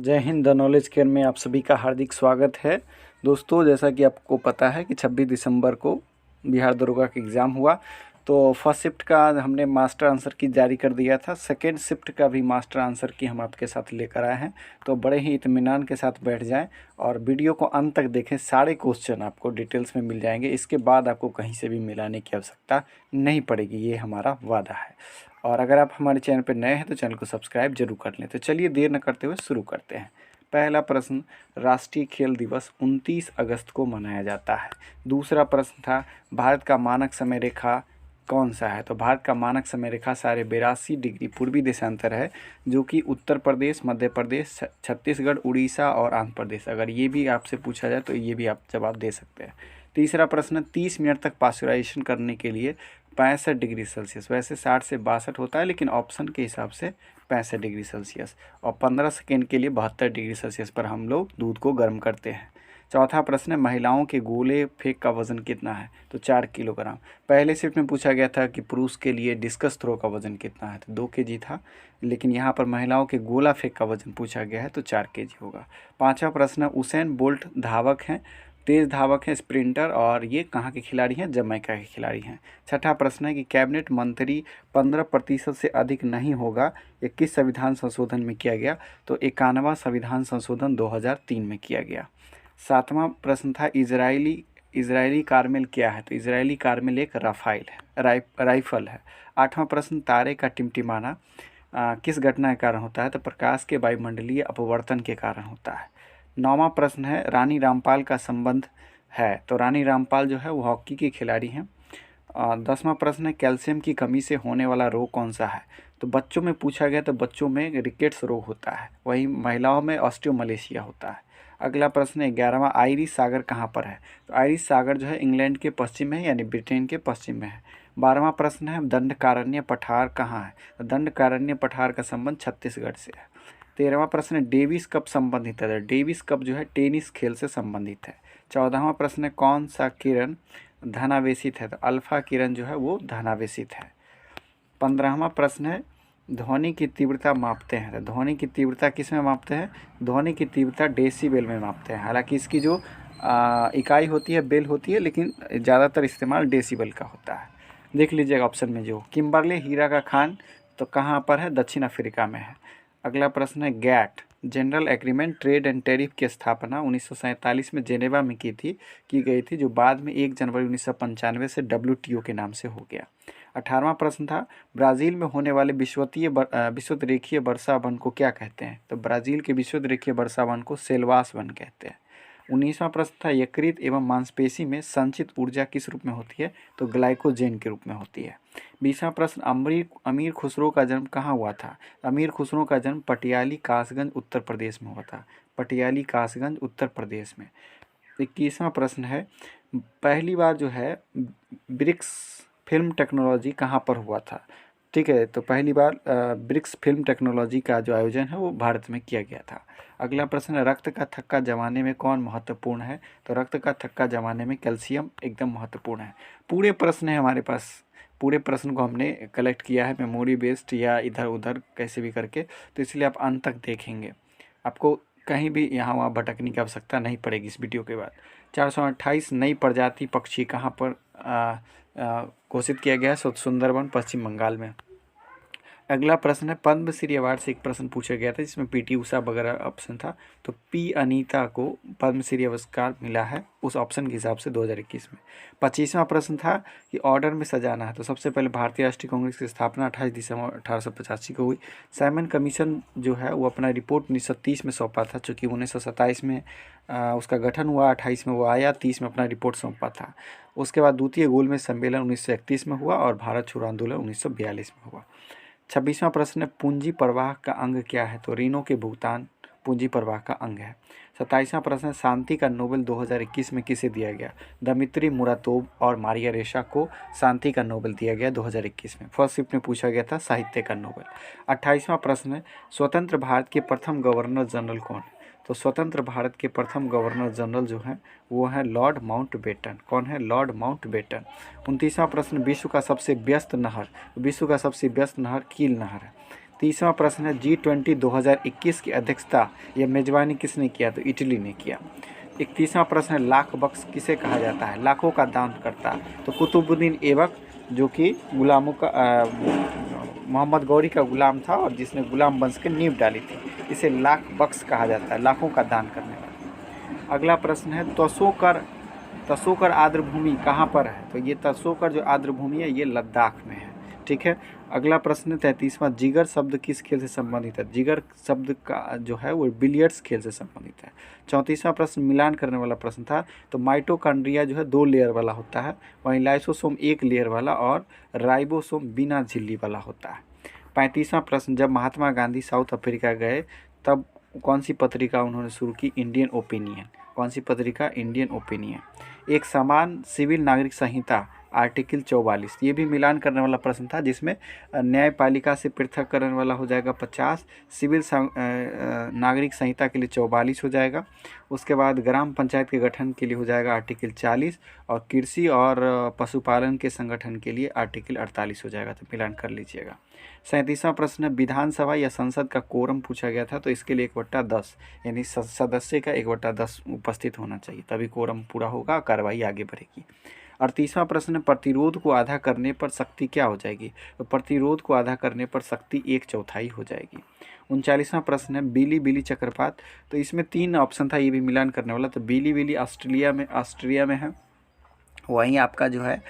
जय Hind. The knowledge care में आप सभी का हार्दिक स्वागत है। दोस्तों, जैसा कि आपको पता है कि 26 दिसंबर को बिहार दरोगा का एग्ज़ाम हुआ। तो फर्स्ट शिफ्ट का हमने मास्टर आंसर की जारी कर दिया था। सेकेंड शिफ्ट का भी मास्टर आंसर की हम आपके साथ लेकर आए हैं। तो बड़े ही इत्मीनान के साथ बैठ जाएं और वीडियो को अंत तक देखें। सारे क्वेश्चन आपको डिटेल्स में मिल जाएंगे। इसके बाद आपको कहीं से भी मिलाने की आवश्यकता नहीं पड़ेगी, ये हमारा वादा है। और अगर आप हमारे चैनल पर नए हैं तो चैनल को सब्सक्राइब जरूर कर लें। तो चलिए देर न करते हुए शुरू करते हैं। पहला प्रश्न, राष्ट्रीय खेल दिवस 29 अगस्त को मनाया जाता है। दूसरा प्रश्न था, भारत का मानक समय रेखा कौन सा है। तो भारत का मानक समय रेखा 82.5 डिग्री पूर्वी देशांतर है, जो कि उत्तर प्रदेश, मध्य प्रदेश, छत्तीसगढ़, उड़ीसा और आंध्र प्रदेश। अगर ये भी आपसे पूछा जाए तो ये भी आप जवाब दे सकते हैं। तीसरा प्रश्न, 30 मिनट तक पाश्चराइजेशन करने के लिए 65 डिग्री सेल्सियस, वैसे 60 से 62 होता है लेकिन ऑप्शन के हिसाब से 65 डिग्री सेल्सियस, और 15 सेकेंड के लिए 72 डिग्री सेल्सियस पर हम लोग दूध को गर्म करते हैं। चौथा प्रश्न है, महिलाओं के गोले फेंक का वजन कितना है। तो 4 किलोग्राम। पहले शिफ्ट में पूछा गया था कि पुरुष के लिए डिस्कस थ्रो का वजन कितना है, तो 2 केजी था, लेकिन यहाँ पर महिलाओं के गोला फेंक का वजन पूछा गया है तो 4 केजी होगा। पांचवा प्रश्न है, उसेन बोल्ट धावक हैं, तेज धावक हैं, स्प्रिंटर, और ये कहाँ के खिलाड़ी हैं, जमैका के खिलाड़ी हैं। छठा प्रश्न है कि कैबिनेट मंत्री 15% से अधिक नहीं होगा, ये किस संविधान संशोधन में किया गया। तो 51वां संविधान संशोधन 2003 में किया गया। सातवां प्रश्न था, इजरायली कारमेल क्या है। तो इजरायली कारमेल एक राइफल है। आठवां प्रश्न, तारे का टिमटिमाना किस घटना के कारण होता है। तो प्रकाश के वायुमंडलीय अपवर्तन के कारण होता है। नौवां प्रश्न है, रानी रामपाल का संबंध है। तो रानी रामपाल जो है वो हॉकी की खिलाड़ी हैं। 10वां प्रश्न है, कैल्शियम की कमी से होने वाला रोग कौन सा है। तो बच्चों में पूछा गया तो बच्चों में रिकेट्स रोग होता है, वहीं महिलाओं में ऑस्टियोमलेशिया होता है। अगला प्रश्न है, 11वां, आयरिश सागर कहाँ पर है। तो आयरिश सागर जो है इंग्लैंड के पश्चिम में है, यानी ब्रिटेन के पश्चिम में है। 12वां प्रश्न है, दंडकारण्य पठार कहाँ है। तो दंडकारण्य पठार का संबंध छत्तीसगढ़ से है। 13वां प्रश्न है, डेविस कप संबंधित है। डेविस कप जो है टेनिस खेल से संबंधित है। 14वां प्रश्न है, कौन सा किरण धनावेशित है। तो अल्फा किरण जो है वो धनावेशित है। 15वां प्रश्न है, ध्वनि की तीव्रता मापते हैं। तो ध्वनि की तीव्रता किस में मापते हैं। ध्वनि की तीव्रता डेसीबेल में मापते हैं। हालांकि इसकी जो इकाई होती है बेल होती है, लेकिन ज़्यादातर इस्तेमाल डेसीबल का होता है। देख लीजिएगा ऑप्शन में जो किम्बरले हीरा का खान तो कहाँ पर है, दक्षिण अफ्रीका में है। अगला प्रश्न है, GATT general agreement trade and tariff की स्थापना 1947 में जेनेवा में की गई थी, जो बाद में 1 जनवरी 1995 से WTO के नाम से हो गया। 18वां प्रश्न था, ब्राज़ील में होने वाले विषुवत रेखीय वर्षा वन को क्या कहते हैं। तो ब्राज़ील के विषुवत रेखीय वर्षा वन को सेल्वास वन कहते हैं। 19वां प्रश्न था, यकृत एवं मांसपेशी में संचित ऊर्जा किस रूप में होती है। तो ग्लाइकोजेन के रूप में होती है। 20वां प्रश्न, अमीर खुसरो का जन्म कहाँ हुआ था। अमीर खुसरो का जन्म पटियाली कासगंज उत्तर प्रदेश में हुआ था। पटियाली कासगंज उत्तर प्रदेश में। 21वां प्रश्न है, पहली बार जो है ब्रिक्स फिल्म टेक्नोलॉजी कहाँ पर हुआ था। ठीक है, तो पहली बार ब्रिक्स फिल्म टेक्नोलॉजी का जो आयोजन है वो भारत में किया गया था। अगला प्रश्न है, रक्त का थक्का जमाने में कौन महत्वपूर्ण है। तो रक्त का थक्का जमाने में कैल्शियम एकदम महत्वपूर्ण है। पूरे प्रश्न है हमारे पास, पूरे प्रश्न को हमने कलेक्ट किया है मेमोरी बेस्ड या इधर उधर कैसे भी करके, तो इसलिए आप अंत तक देखेंगे, आपको कहीं भी यहाँ वहाँ भटकने की आवश्यकता नहीं पड़ेगी इस वीडियो के बाद। 428 नई प्रजाति पक्षी कहाँ पर घोषित किया गया है। सुंदरबन पश्चिम बंगाल में। अगला प्रश्न है, पद्मश्री अवार्ड से एक प्रश्न पूछा गया था जिसमें PT उषा वगैरह ऑप्शन था, तो P अनीता को पद्मश्री पुरस्कार मिला है उस ऑप्शन के हिसाब से 2021 में। 25वां प्रश्न था कि ऑर्डर में सजाना है। तो सबसे पहले भारतीय राष्ट्रीय कांग्रेस की स्थापना 28 दिसंबर 1885 को हुई। साइमन कमीशन जो है वो अपना रिपोर्ट 1930 में सौंपा था, चूँकि 1927 में उसका गठन हुआ, 28 में वो आया, 30 में अपना रिपोर्ट सौंपा था। उसके बाद द्वितीय गोलमेज सम्मेलन 1931 में हुआ और भारत छोड़ो आंदोलन 1942 में हुआ। 26वां प्रश्न है, पूंजी प्रवाह का अंग क्या है। तो ऋणों के भुगतान पूंजी प्रवाह का अंग है। 27वां प्रश्न है, शांति का नोबेल 2021 में किसे दिया गया। दमित्री मुरातोव और मारिया रेशा को शांति का नोबेल दिया गया 2021 में। फर्स्ट शिफ्ट में पूछा गया था साहित्य का नोबेल। 28वां प्रश्न है, स्वतंत्र भारत के प्रथम गवर्नर जनरल कौन है। तो स्वतंत्र भारत के प्रथम गवर्नर जनरल जो हैं वो हैं लॉर्ड माउंटबेटन। कौन है, लॉर्ड माउंटबेटन। 29वां प्रश्न, विश्व का सबसे व्यस्त नहर। विश्व का सबसे व्यस्त नहर कील नहर है। 30वां प्रश्न है G20 2021 की अध्यक्षता या मेजबानी किसने किया? तो इटली ने किया। 31वां प्रश्न है लाख बख्श किसे कहा जाता है? लाखों का दान करता। तो कुतुबुद्दीन ऐबक जो कि गुलामों का मोहम्मद गौरी का गुलाम था और जिसने गुलाम वंश की नींव डाली थी, इसे लाख बख्श कहा जाता है, लाखों का दान करने वाला। अगला प्रश्न है तसोकर आर्द्रभूमि कहाँ पर है? तो ये तसोकर जो आर्द्रभूमि है ये लद्दाख में है। ठीक है। अगला प्रश्न 33वां जिगर शब्द किस खेल से संबंधित है? जिगर शब्द का जो है वो बिलियर्ड्स खेल से संबंधित है। 34वां प्रश्न मिलान करने वाला प्रश्न था। तो माइटोकॉन्ड्रिया जो है 2 लेयर वाला होता है, वहीं लाइसोसोम 1 लेयर वाला और राइबोसोम बिना झिल्ली वाला होता है। 35वां प्रश्न जब महात्मा गांधी साउथ अफ्रीका गए तब कौन सी पत्रिका उन्होंने शुरू की? Indian opinion. कौन सी पत्रिका? Indian opinion. एक समान सिविल नागरिक संहिता आर्टिकल 44, ये भी मिलान करने वाला प्रश्न था, जिसमें न्यायपालिका से पृथक करने वाला हो जाएगा 50, सिविल नागरिक संहिता के लिए 44 हो जाएगा। उसके बाद ग्राम पंचायत के गठन के लिए हो जाएगा आर्टिकल 40 और कृषि और पशुपालन के संगठन के लिए आर्टिकल 48 हो जाएगा। तो मिलान कर लीजिएगा। 37वां प्रश्न विधानसभा या संसद का कोरम पूछा गया था, तो इसके लिए 1/10 यानी सदस्य का 1/10 उपस्थित होना चाहिए, तभी कोरम पूरा होगा, कार्रवाई आगे बढ़ेगी। 38वां प्रश्न प्रतिरोध को आधा करने पर शक्ति क्या हो जाएगी? तो प्रतिरोध को आधा करने पर शक्ति 1/4 हो जाएगी। 39वां प्रश्न है बिली बिली चक्रपात, तो इसमें 3 ऑप्शन था, ये भी मिलान करने वाला। तो बिली बिली ऑस्ट्रिया में है, वहीं आपका जो है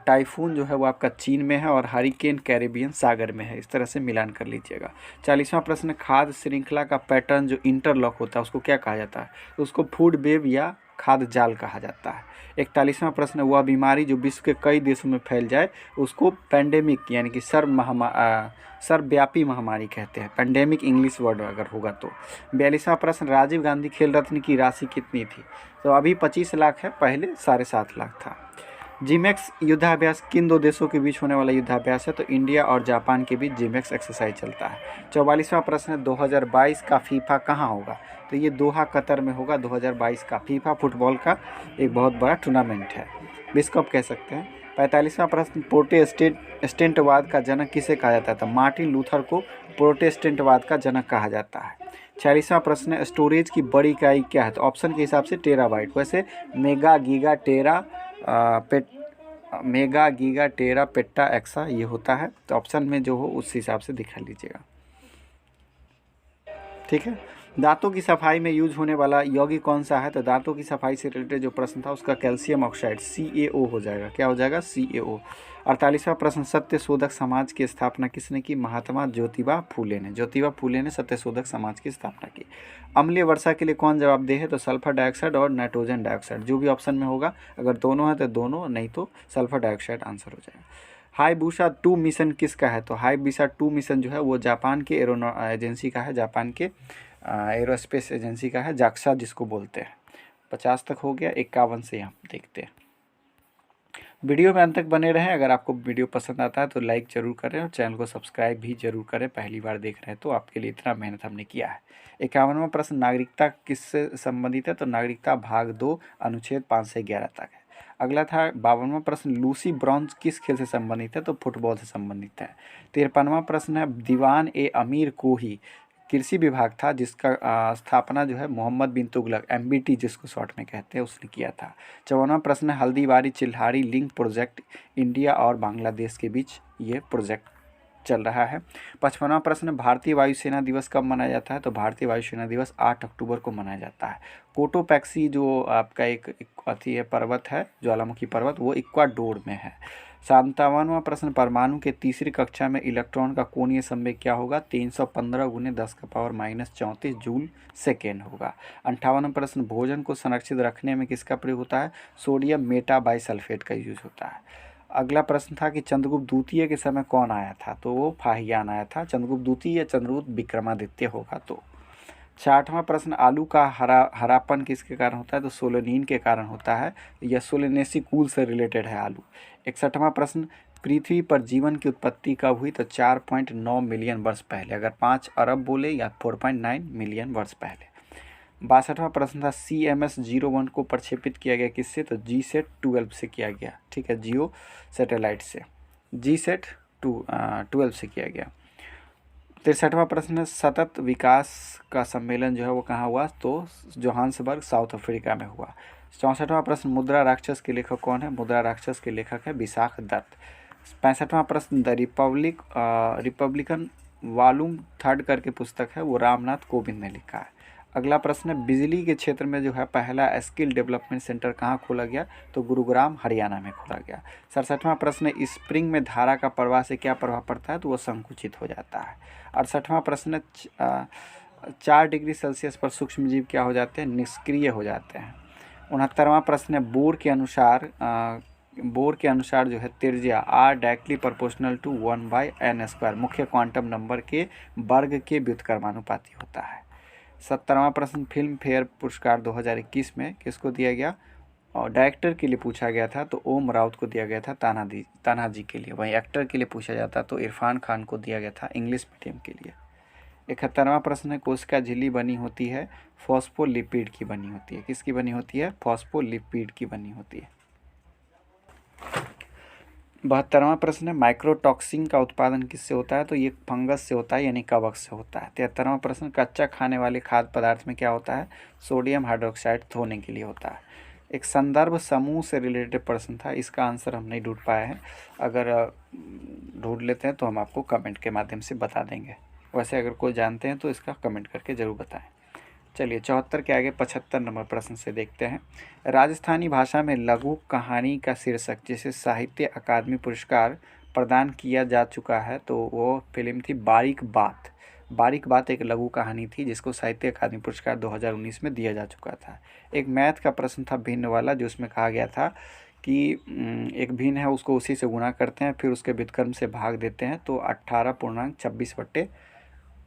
टाइफून जो है वो आपका चीन में है और हरिकेन कैरेबियन सागर में है। इस तरह से मिलान कर लीजिएगा। 40वां प्रश्न खाद्य श्रृंखला का पैटर्न जो इंटरलॉक होता है उसको क्या कहा जाता है? तो उसको फूड वेब या खाद्य जाल कहा जाता है। 41वां प्रश्न वह बीमारी जो विश्व के कई देशों में फैल जाए उसको पैंडेमिक यानी कि सर्वव्यापी महामारी कहते हैं। पैंडेमिक इंग्लिश वर्ड अगर होगा तो। 42वां प्रश्न राजीव गांधी खेल रत्न की राशि कितनी थी? तो अभी 25 लाख है, पहले 7.5 लाख था। जिमेक्स युद्धाभ्यास किन 2 देशों के बीच होने वाला युद्धाभ्यास है? तो इंडिया और जापान के बीच जिमेक्स एक्सरसाइज चलता है। 44वां प्रश्न 2022 का फीफा कहाँ होगा? तो ये दोहा कतर में होगा। 2022 का फीफा फुटबॉल का एक बहुत बड़ा टूर्नामेंट है, विश्व कप कह सकते हैं। 45वां प्रश्न प्रोटेस्टेंटवाद का जनक किसे कहा जाता है? तो मार्टिन लूथर को प्रोटेस्टेंटवाद का जनक कहा जाता है। 46वां प्रश्न स्टोरेज की बड़ी इकाई क्या है? तो ऑप्शन के हिसाब से टेराबाइट, वैसे मेगा गीगा टेरा पेट्टा एक्सा ये होता है। तो ऑप्शन में जो हो उस हिसाब से दिखा लीजिएगा। ठीक है। दांतों की सफाई में यूज होने वाला यौगिक कौन सा है? तो दांतों की सफाई से रिलेटेड जो प्रश्न था उसका कैल्शियम ऑक्साइड CaO हो जाएगा। क्या हो जाएगा? CaO। 48वां प्रश्न सत्य शोधक समाज की स्थापना किसने की? महात्मा ज्योतिबा फूले ने। ज्योतिबा फूले ने सत्य शोधक समाज की स्थापना की। अम्लीय वर्षा के लिए कौन जवाबदेह है? तो सल्फर डाइऑक्साइड और नाइट्रोजन डाइऑक्साइड, जो भी ऑप्शन में होगा, अगर दोनों है तो दोनों, नहीं तो सल्फर डाइऑक्साइड आंसर हो जाएगा। हाईबुसा 2 मिशन किसका है? तो हाईबुसा 2 मिशन जो है वो जापान के एजेंसी का है, जापान के एरोस्पेस एजेंसी का है, जाक्सा जिसको बोलते हैं। 50 तक हो गया। 51 से हम देखते हैं। वीडियो में अंत तक बने रहें। अगर आपको वीडियो पसंद आता है तो लाइक जरूर करें और चैनल को सब्सक्राइब भी जरूर करें। पहली बार देख रहे हैं तो आपके लिए इतना मेहनत हमने किया है। 51वां प्रश्न नागरिकता किससे संबंधित है? तो नागरिकता भाग 2 अनुच्छेद 5 से 11 तक है। अगला था 52वां प्रश्न लूसी ब्रॉन्ज किस खेल से संबंधित है? तो फुटबॉल से संबंधित है। 53वां प्रश्न है दीवान ए अमीर कोही कृषि विभाग था जिसका स्थापना जो है मोहम्मद बिन तुगलक MBT जिसको शॉर्ट में कहते हैं उसने किया था। 54वां प्रश्न है हल्दीबारी चिल्हारी लिंक प्रोजेक्ट इंडिया और बांग्लादेश के बीच ये प्रोजेक्ट चल रहा है। 55वां प्रश्न भारतीय वायुसेना दिवस कब मनाया जाता है? तो भारतीय वायुसेना दिवस 8 अक्टूबर को मनाया जाता है। कोटोपैक्सी जो आपका एक अथी है पर्वत है, ज्वालामुखी पर्वत, वो इक्वाडोर में है। 57वां प्रश्न परमाणु के तीसरी कक्षा में इलेक्ट्रॉन का कोणीय संवेग क्या होगा? 315 × 10⁻⁻34 जूल सेकेंड होगा। 58वां प्रश्न भोजन को संरक्षित रखने में किसका प्रयोग होता है? सोडियम मेटाबाइसल्फेट का यूज होता है। अगला प्रश्न था कि चंद्रगुप्त द्वितीय के समय कौन आया था? तो वो फाहियान आया था। चंद्रगुप्त द्वितीय या चंद्रगुप्त विक्रमादित्य होगा। तो 60वां प्रश्न आलू का हरापन किसके कारण होता है? तो सोलेनिन के कारण होता है, यह सोलेनेसी कूल से रिलेटेड है आलू। 61वां प्रश्न पृथ्वी पर जीवन की उत्पत्ति कब हुई? तो 4.9 मिलियन वर्ष पहले, अगर 5 अरब बोले, या 4.9 मिलियन वर्ष पहले। 62वां प्रश्न था CMS-01 को प्रक्षेपित किया गया किससे? तो GSAT-12 से किया गया। ठीक है, जियो सैटेलाइट से GSAT-12 से किया गया। 63वां प्रश्न है, सतत विकास का सम्मेलन जो है वो कहाँ हुआ, तो जोहान्सबर्ग साउथ अफ्रीका में हुआ। 64वां प्रश्न, मुद्रा राक्षस के लेखक कौन है, मुद्रा राक्षस के लेखक है विशाख दत्त। 65वां प्रश्न, द रिपब्लिकन वॉल्यूम 3 करके पुस्तक है वो रामनाथ कोविंद ने लिखा है। अगला प्रश्न है, बिजली के क्षेत्र में जो है पहला स्किल डेवलपमेंट सेंटर कहाँ खोला गया, तो गुरुग्राम हरियाणा में खोला गया। 67वां प्रश्न है, स्प्रिंग में धारा का प्रवाह से क्या प्रभाव पड़ता है, तो वो संकुचित हो जाता है। 68वां प्रश्न है, 4 डिग्री सेल्सियस पर सूक्ष्म जीव क्या हो जाते हैं, निष्क्रिय हो जाते हैं। 69वां प्रश्न है, बोर के अनुसार जो है त्रिज्या r directly proportional to 1/n², मुख्य क्वांटम नंबर के वर्ग के व्युत्क्रमानुपाती होता है। 70वां प्रश्न, फिल्म फेयर पुरस्कार 2021 में किसको दिया गया, और डायरेक्टर के लिए पूछा गया था तो ओम राउत को दिया गया था तानाजी के लिए। वहीं एक्टर के लिए पूछा जाता तो इरफान खान को दिया गया था इंग्लिश मीडियम के लिए। 71वां प्रश्न है, कोशिका झिल्ली बनी होती है फॉस्फोलिपिड की बनी होती है, किसकी बनी होती है, फॉस्फोलिपिड की बनी होती है। 72वां प्रश्न है, माइक्रोटॉक्सिन का उत्पादन किससे होता है, तो ये फंगस से होता है यानी कवक से होता है। 73वां प्रश्न, कच्चा खाने वाले खाद्य पदार्थ में क्या होता है, सोडियम हाइड्रोक्साइड धोने के लिए होता है। एक संदर्भ समूह से रिलेटेड प्रश्न था, इसका आंसर हम नहीं ढूंढ पाए हैं, अगर ढूंढ लेते हैं तो हम आपको कमेंट के माध्यम से बता देंगे। वैसे अगर कोई जानते हैं तो इसका कमेंट करके ज़रूर बताएं। चलिए 74 के आगे 75 नंबर प्रश्न से देखते हैं। राजस्थानी भाषा में लघु कहानी का शीर्षक जिसे साहित्य अकादमी पुरस्कार प्रदान किया जा चुका है तो वो फिल्म थी बारीक बात। बारीक बात एक लघु कहानी थी जिसको साहित्य अकादमी पुरस्कार 2019 में दिया जा चुका था। एक मैथ का प्रश्न था भिन्न वाला, जो उसमें कहा गया था कि एक भिन्न है उसको उसी से गुणा करते हैं फिर उसके व्युत्क्रम से भाग देते हैं तो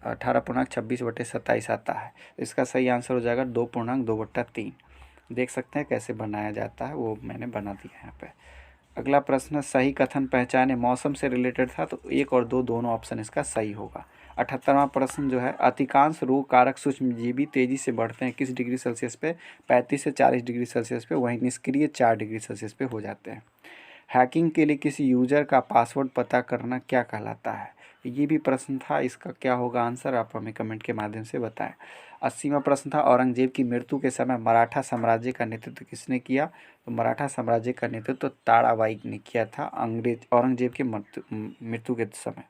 18.26/27 आता है। इसका सही आंसर हो जाएगा 2.2/3। देख सकते हैं कैसे बनाया जाता है, वो मैंने बना दिया है यहाँ पे। अगला प्रश्न, सही कथन पहचाने, मौसम से रिलेटेड था तो 1 और 2 दोनों ऑप्शन इसका सही होगा। 78वां प्रश्न जो है, अधिकांश रोग कारक सूक्ष्मजीवी तेजी से बढ़ते हैं किस डिग्री सेल्सियस पे, 35 से 40 डिग्री सेल्सियस पे, वहीं निष्क्रिय 4 डिग्री सेल्सियस पे हो जाते हैं। हैकिंग के लिए किसी यूजर का पासवर्ड पता करना क्या कहलाता है, ये भी प्रश्न था, इसका क्या होगा आंसर, आप हमें कमेंट के माध्यम से बताएं। 80वां प्रश्न था, औरंगजेब की मृत्यु के समय मराठा साम्राज्य का नेतृत्व किसने किया, तो मराठा साम्राज्य का नेतृत्व ताराबाई ने किया था औरंगजेब की मृत्यु के समय।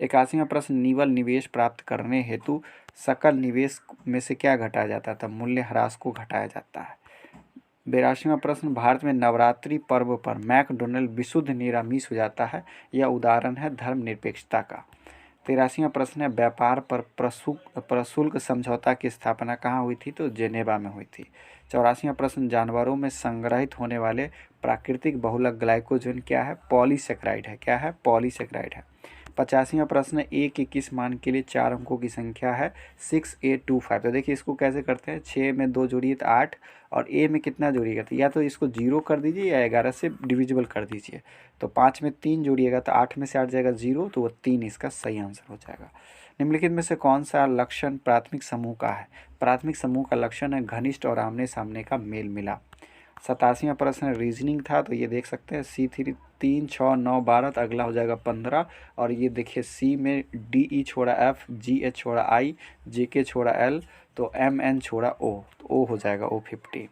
81वां प्रश्न, निवल निवेश प्राप्त करने हेतु सकल निवेश में से क्या घटाया जाता था, मूल्यह्रास को घटाया जाता है। 82वां प्रश्न, भारत में नवरात्रि पर्व पर मैकडोनल्ड विशुद्ध निरामिष हो जाता है, यह उदाहरण है धर्मनिरपेक्षता का। 83वां प्रश्न है, व्यापार पर प्रशुल्क समझौता की स्थापना कहाँ हुई थी, तो जेनेवा में हुई थी। 84वां प्रश्न, जानवरों में संग्रहित होने वाले प्राकृतिक बहुलक ग्लाइकोजन क्या है, पॉलीसेक्राइड है, क्या है, पॉलीसेक्राइड है। 85वां प्रश्न, ए के किस मान के लिए 4 अंकों की संख्या है 6825। तो देखिए इसको कैसे करते हैं, 6 में 2 जोड़िए तो 8, और ए में कितना जोड़िएगा, तो या तो इसको 0 कर दीजिए या 11 से डिविजिबल कर दीजिए। तो 5 में 3 जोड़िएगा तो 8 में से 8 जाएगा 0, तो वो 3 इसका सही आंसर हो जाएगा। निम्नलिखित में से कौन सा लक्षण प्राथमिक समूह का है, प्राथमिक समूह का लक्षण है घनिष्ठ और आमने सामने का मेल मिलाप। 87वां प्रश्न रीजनिंग था, तो ये देख सकते हैं C3 3 6 9 12, तो अगला हो जाएगा 15, और ये देखिए सी में DE छोड़ा F, GH छोड़ा I, JK छोड़ा L, तो MN छोड़ा O, तो O हो जाएगा O50।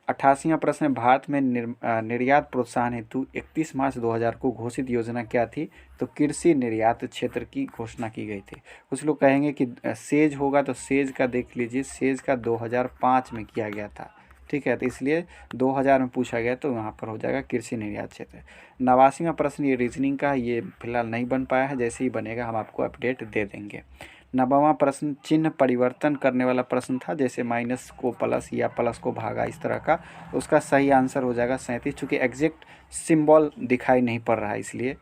88वां प्रश्न, भारत में निर्यात प्रोत्साहन हेतु 31 मार्च 2000 को घोषित योजना क्या थी, तो कृषि निर्यात क्षेत्र की घोषणा की गई थी। कुछ लोग कहेंगे कि सेज होगा, तो सेज का देख लीजिए, सेज का 2005 में किया गया था, ठीक है, तो इसलिए 2000 में पूछा गया तो यहाँ पर हो जाएगा कृषि निर्यात क्षेत्र। 89वां प्रश्न ये रीजनिंग का, ये फिलहाल नहीं बन पाया है, जैसे ही बनेगा हम आपको अपडेट दे देंगे। 90वां प्रश्न चिन्ह परिवर्तन करने वाला प्रश्न था, जैसे माइनस को प्लस या प्लस को भागा, इस तरह का, तो उसका सही आंसर हो जाएगा 37, चूँकि एग्जैक्ट सिंबल दिखाई नहीं पड़ रहा है इसलिए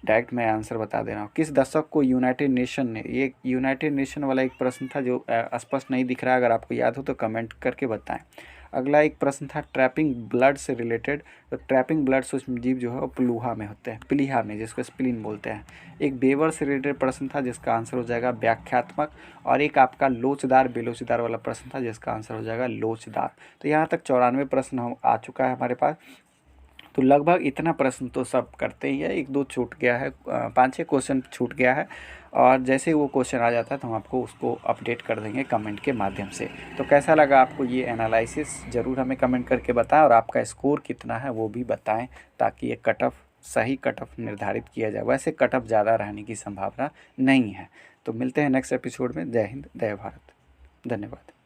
डायरेक्ट मैं आंसर बता दे रहा हूँ। किस दशक को यूनाइटेड नेशन ने, ये यूनाइटेड नेशन वाला एक प्रश्न था जो स्पष्ट नहीं दिख रहा है, अगर आपको याद हो तो कमेंट करके बताएं। अगला एक प्रश्न था ट्रैपिंग ब्लड से रिलेटेड, तो ट्रैपिंग ब्लड सूक्ष्मजीव जो है वो प्लूहा में होते हैं, प्लीहा में, जिसको स्प्लीन बोलते हैं। एक बेवर से रिलेटेड प्रश्न था जिसका आंसर हो जाएगा व्याख्यात्मक, और एक आपका लोचदार बेलोचदार वाला प्रश्न था जिसका आंसर हो जाएगा लोचदार। तो यहाँ तक 94 प्रश्न आ चुका है हमारे पास। तो लगभग इतना प्रश्न तो सब करते ही है, एक दो छूट गया है, 5-6 क्वेश्चन छूट गया है, और जैसे ही वो क्वेश्चन आ जाता है तो हम आपको उसको अपडेट कर देंगे कमेंट के माध्यम से। तो कैसा लगा आपको ये एनालिसिस, ज़रूर हमें कमेंट करके बताएं, और आपका स्कोर कितना है वो भी बताएं, ताकि ये कट ऑफ सही कट ऑफ निर्धारित किया जाए। वैसे कट ऑफ ज़्यादा रहने की संभावना नहीं है। तो मिलते हैं नेक्स्ट एपिसोड में। जय हिंद, जय भारत, धन्यवाद।